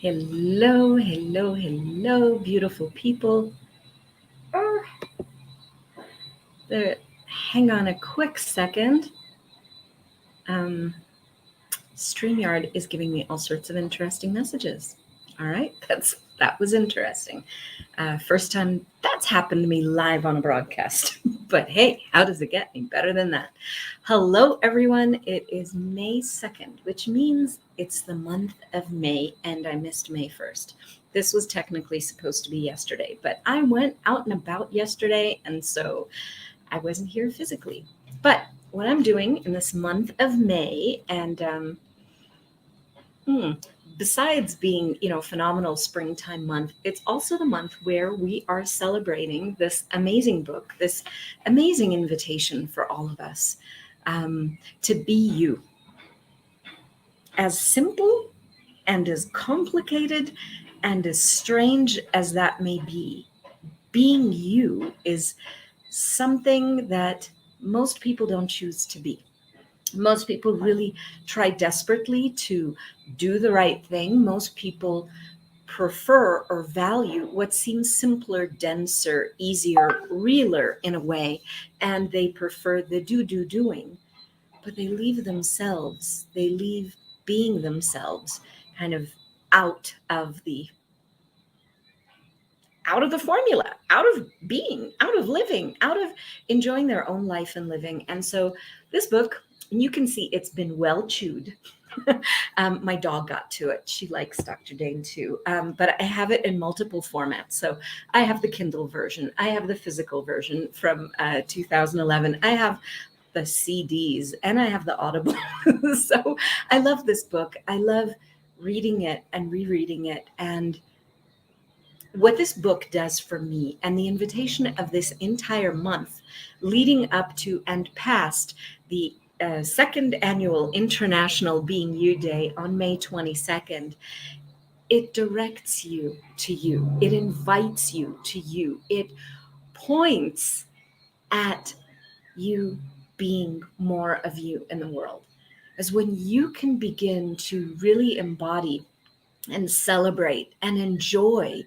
Hello, hello, hello, beautiful people. Oh, hang on a quick second. Um, StreamYard is giving me all sorts of interesting messages. All right, that was interesting. First time that's happened to me live on a broadcast. But hey, how does it get any better than that? Hello, everyone. It is May 2nd, which means it's the month of May, and I missed May 1st. This was technically supposed to be yesterday, but I went out and about yesterday, and so I wasn't here physically. But what I'm doing in this month of May, and Hmm. Besides being, phenomenal springtime month, it's also the month where we are celebrating this amazing book, this amazing invitation for all of us to be you. As simple and as complicated and as strange as that may be, being you is something that most people don't choose to be. Most people really try desperately to do the right thing. Most people prefer or value what seems simpler, denser, easier, realer in a way, and they prefer the doing, but they leave themselves, they leave being themselves kind of out of the out of the formula, out of being, out of living, out of enjoying their own life and living. And so this book, and you can see it's been well chewed. My dog got to it. She likes Dr. Dain too. But I have it in multiple formats. So I have the Kindle version. I have the physical version from 2011. I have the CDs and I have the Audible. So I love this book. I love reading it and rereading it. And what this book does for me and the invitation of this entire month leading up to and past the second annual International Being You Day on May 22nd, it directs you to you. It invites you to you. It points at you being more of you in the world. As when you can begin to really embody and celebrate and enjoy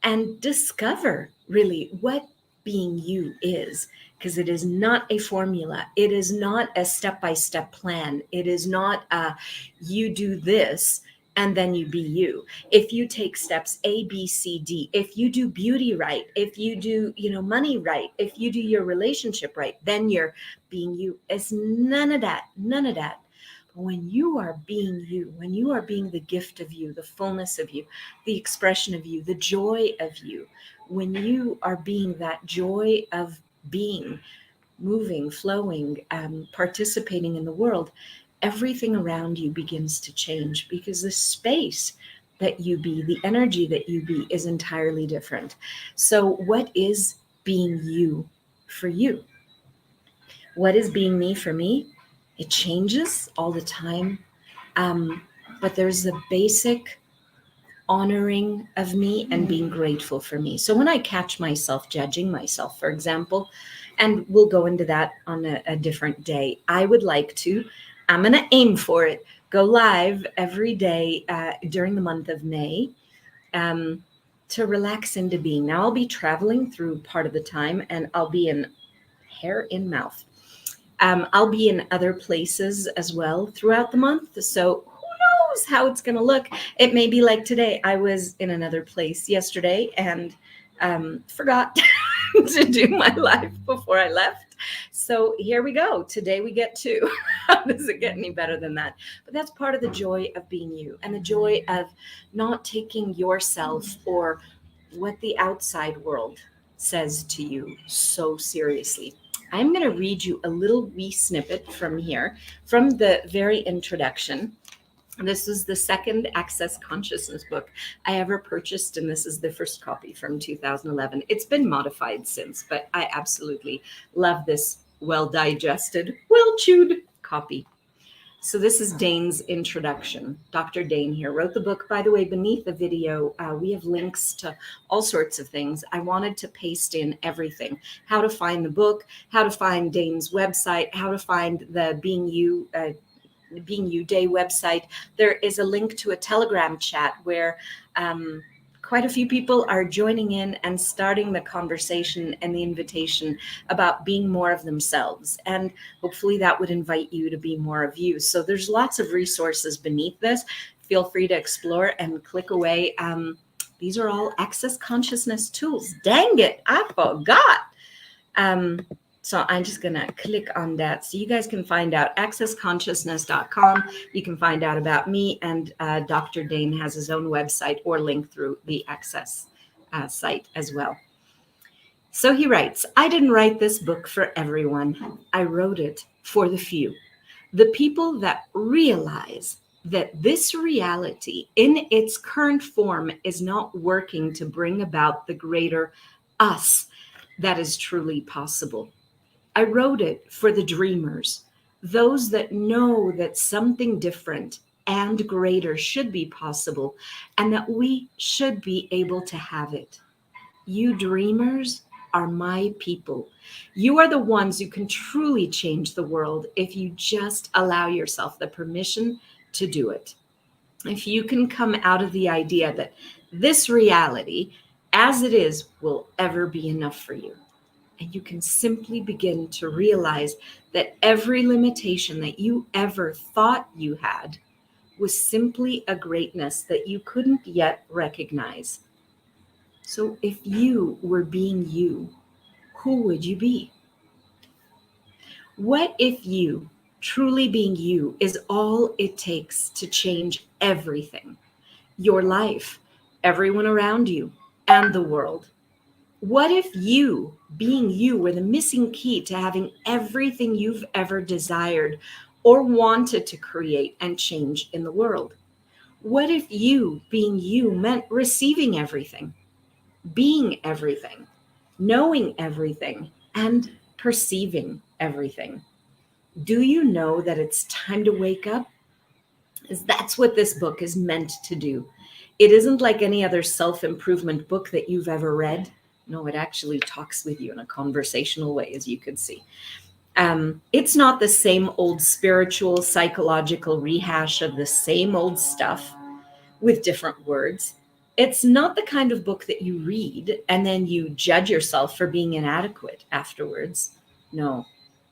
and discover really what being you is, because it is not a formula. It is not a step-by-step plan. It is not a you do this and then you be you. If you take steps A, B, C, D, if you do beauty right, if you do, money right, if you do your relationship right, then you're being you. It's none of that, none of that. When you are being you, when you are being the gift of you, the fullness of you, the expression of you, the joy of you, when you are being that joy of being, moving, flowing, participating in the world, everything around you begins to change because the space that you be, the energy that you be is entirely different. So, what is being you for you? What is being me for me? It changes all the time. Um, but there's the basic honoring of me and being grateful for me. So when I catch myself judging myself, for example, and we'll go into that on a different day, I'm going to aim for it, go live every day during the month of May um, to relax into being. Now I'll be traveling through part of the time and I'll be in hair in mouth. I'll be in other places as well throughout the month. So who knows how it's going to look? It may be like today. I was in another place yesterday and forgot to do my life before I left. So here we go. Today we get two. How does it get any better than that? But that's part of the joy of being you and the joy of not taking yourself or what the outside world says to you so seriously. I'm going to read you a little wee snippet from here, from the very introduction. This is the second Access Consciousness book I ever purchased, and this is the first copy from 2011. It's been modified since, but I absolutely love this well digested, well chewed copy. So this is Dain's introduction. Dr. Dain Heer wrote the book. By the way, beneath the video, we have links to all sorts of things. I wanted to paste in everything: how to find the book, how to find Dain's website, how to find the Being You Being You Day website, there is a link to a Telegram chat where quite a few people are joining in and starting the conversation and the invitation about being more of themselves. And hopefully that would invite you to be more of you. So there's lots of resources beneath this. Feel free to explore and click away. These are all access consciousness tools. Dang it, I forgot. So I'm just going to click on that so you guys can find out accessconsciousness.com. You can find out about me, and Dr. Dain has his own website or link through the Access site as well. So he writes, I didn't write this book for everyone. I wrote it for the few, the people that realize that this reality in its current form is not working to bring about the greater us that is truly possible. I wrote it for the dreamers, those that know that something different and greater should be possible and that we should be able to have it. You dreamers are my people. You are the ones who can truly change the world if you just allow yourself the permission to do it. If you can come out of the idea that this reality, as it is, will ever be enough for you. And you can simply begin to realize that every limitation that you ever thought you had was simply a greatness that you couldn't yet recognize. So if you were being you, who would you be? What if you, truly being you, is all it takes to change everything? Your life, everyone around you, and the world. What if you, being you, were the missing key to having everything you've ever desired or wanted to create and change in the world? What if you, being you, meant receiving everything, being everything, knowing everything, and perceiving everything? Do you know that it's time to wake up? Because that's what this book is meant to do. It isn't like any other self-improvement book that you've ever read. No, it actually talks with you in a conversational way, as you could see. It's not the same old spiritual, psychological rehash of the same old stuff with different words. It's not the kind of book that you read and then you judge yourself for being inadequate afterwards. No,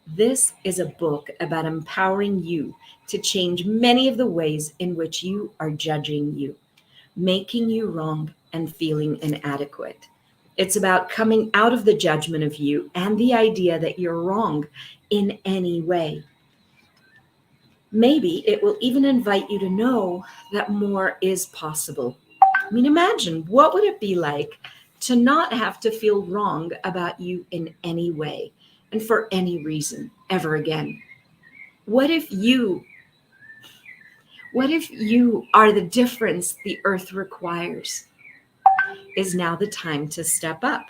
this is a book about empowering you to change many of the ways in which you are judging you, making you wrong and feeling inadequate. It's about coming out of the judgment of you and the idea that you're wrong in any way. Maybe it will even invite you to know that more is possible. I mean, imagine what would it be like to not have to feel wrong about you in any way and for any reason ever again? What if you are the difference the earth requires? Is now the time to step up.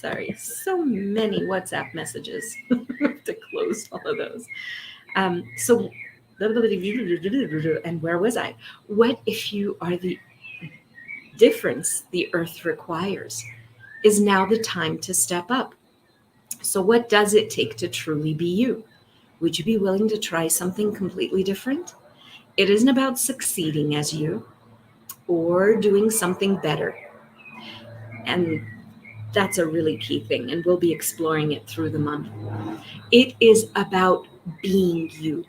Sorry, so many WhatsApp messages. I have to close all of those. So, and where was I? What if you are the difference the earth requires? Is now the time to step up. So what does it take to truly be you? Would you be willing to try something completely different? It isn't about succeeding as you or doing something better. And that's a really key thing, and we'll be exploring it through the month. It is about being you,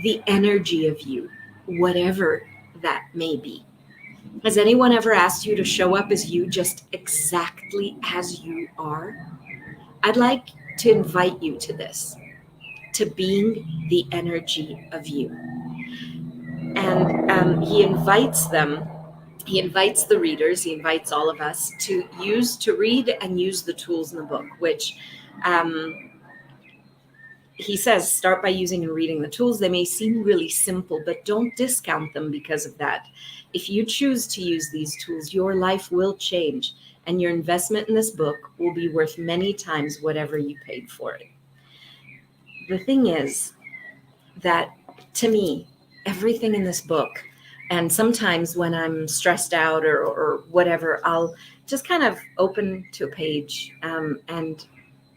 the energy of you, whatever that may be. Has anyone ever asked you to show up as you, just exactly as you are? I'd like to invite you to this, to being the energy of you. And he invites the readers, he invites all of us to read and use the tools in the book, which he says, start by using and reading the tools. They may seem really simple, but don't discount them because of that. If you choose to use these tools, your life will change, and your investment in this book will be worth many times whatever you paid for it. The thing is that, to me, everything in this book, and sometimes when I'm stressed out or whatever, I'll just kind of open to a page and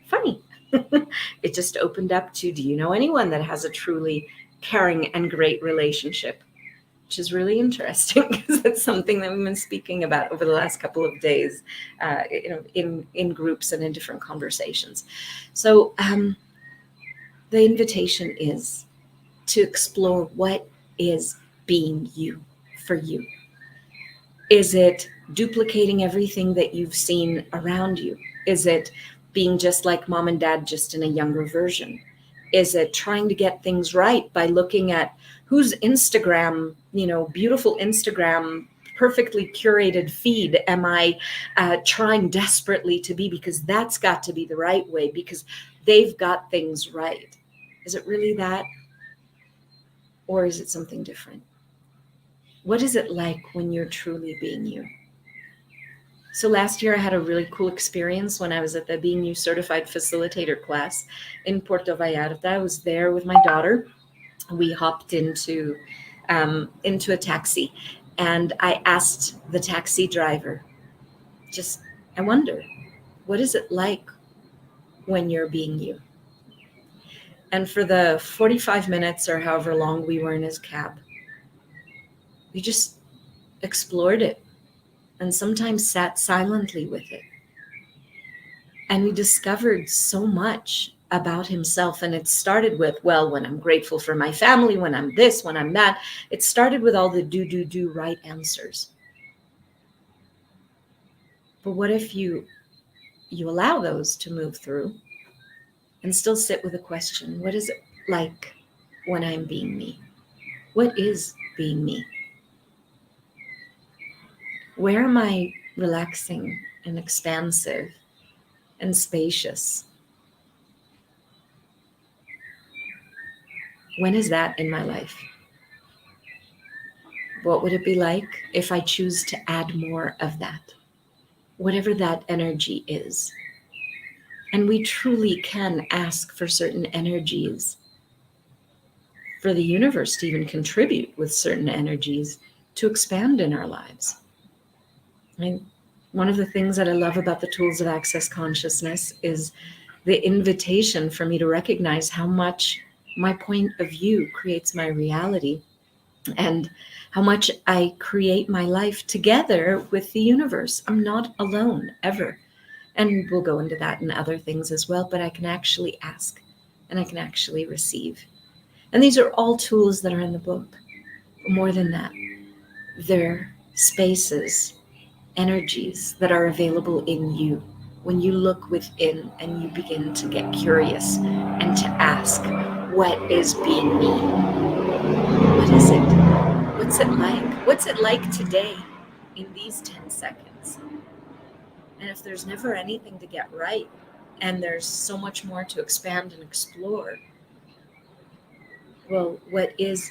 funny. It just opened up to, do you know anyone that has a truly caring and great relationship? Which is really interesting because it's something that we've been speaking about over the last couple of days, in groups and in different conversations. So the invitation is to explore what is being you for you. Is it duplicating everything that you've seen around you? Is it being just like mom and dad, just in a younger version? Is it trying to get things right by looking at whose Instagram, beautiful Instagram, perfectly curated feed am I trying desperately to be, because that's got to be the right way because they've got things right? Is it really that? Or is it something different? What is it like when you're truly being you? So last year I had a really cool experience when I was at the Being You Certified Facilitator class in Puerto Vallarta. I was there with my daughter. We hopped into a taxi, and I asked the taxi driver, I wonder, what is it like when you're being you? And for the 45 minutes or however long we were in his cab, we just explored it and sometimes sat silently with it. And we discovered so much about himself. And it started with, well, when I'm grateful for my family, when I'm this, when I'm that. It started with all the do right answers. But what if you allow those to move through and still sit with a question? What is it like when I'm being me? What is being me? Where am I relaxing and expansive and spacious? When is that in my life? What would it be like if I choose to add more of that? Whatever that energy is. And we truly can ask for certain energies, for the universe to even contribute with certain energies to expand in our lives. One of the things that I love about the tools of Access Consciousness is the invitation for me to recognize how much my point of view creates my reality, and how much I create my life together with the universe. I'm not alone ever. And we'll go into that and other things as well, but I can actually ask and I can actually receive. And these are all tools that are in the book. More than that, they're spaces, energies that are available in you when you look within and you begin to get curious and to ask, what is being me? What is it? What's it like? What's it like today in these 10 seconds? And if there's never anything to get right, and there's so much more to expand and explore, well, what is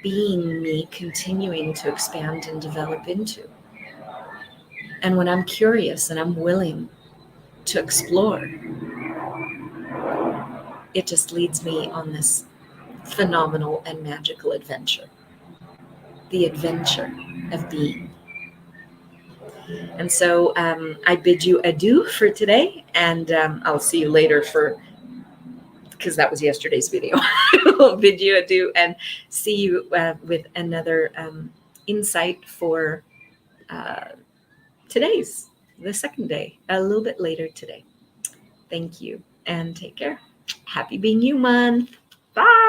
being me continuing to expand and develop into? And when I'm curious and I'm willing to explore, it just leads me on this phenomenal and magical adventure. The adventure of being. And so I bid you adieu for today, and I'll see you later because that was yesterday's video. I'll bid you adieu and see you with another insight for today's, the second day, a little bit later today. Thank you and take care. Happy Being You Month. Bye.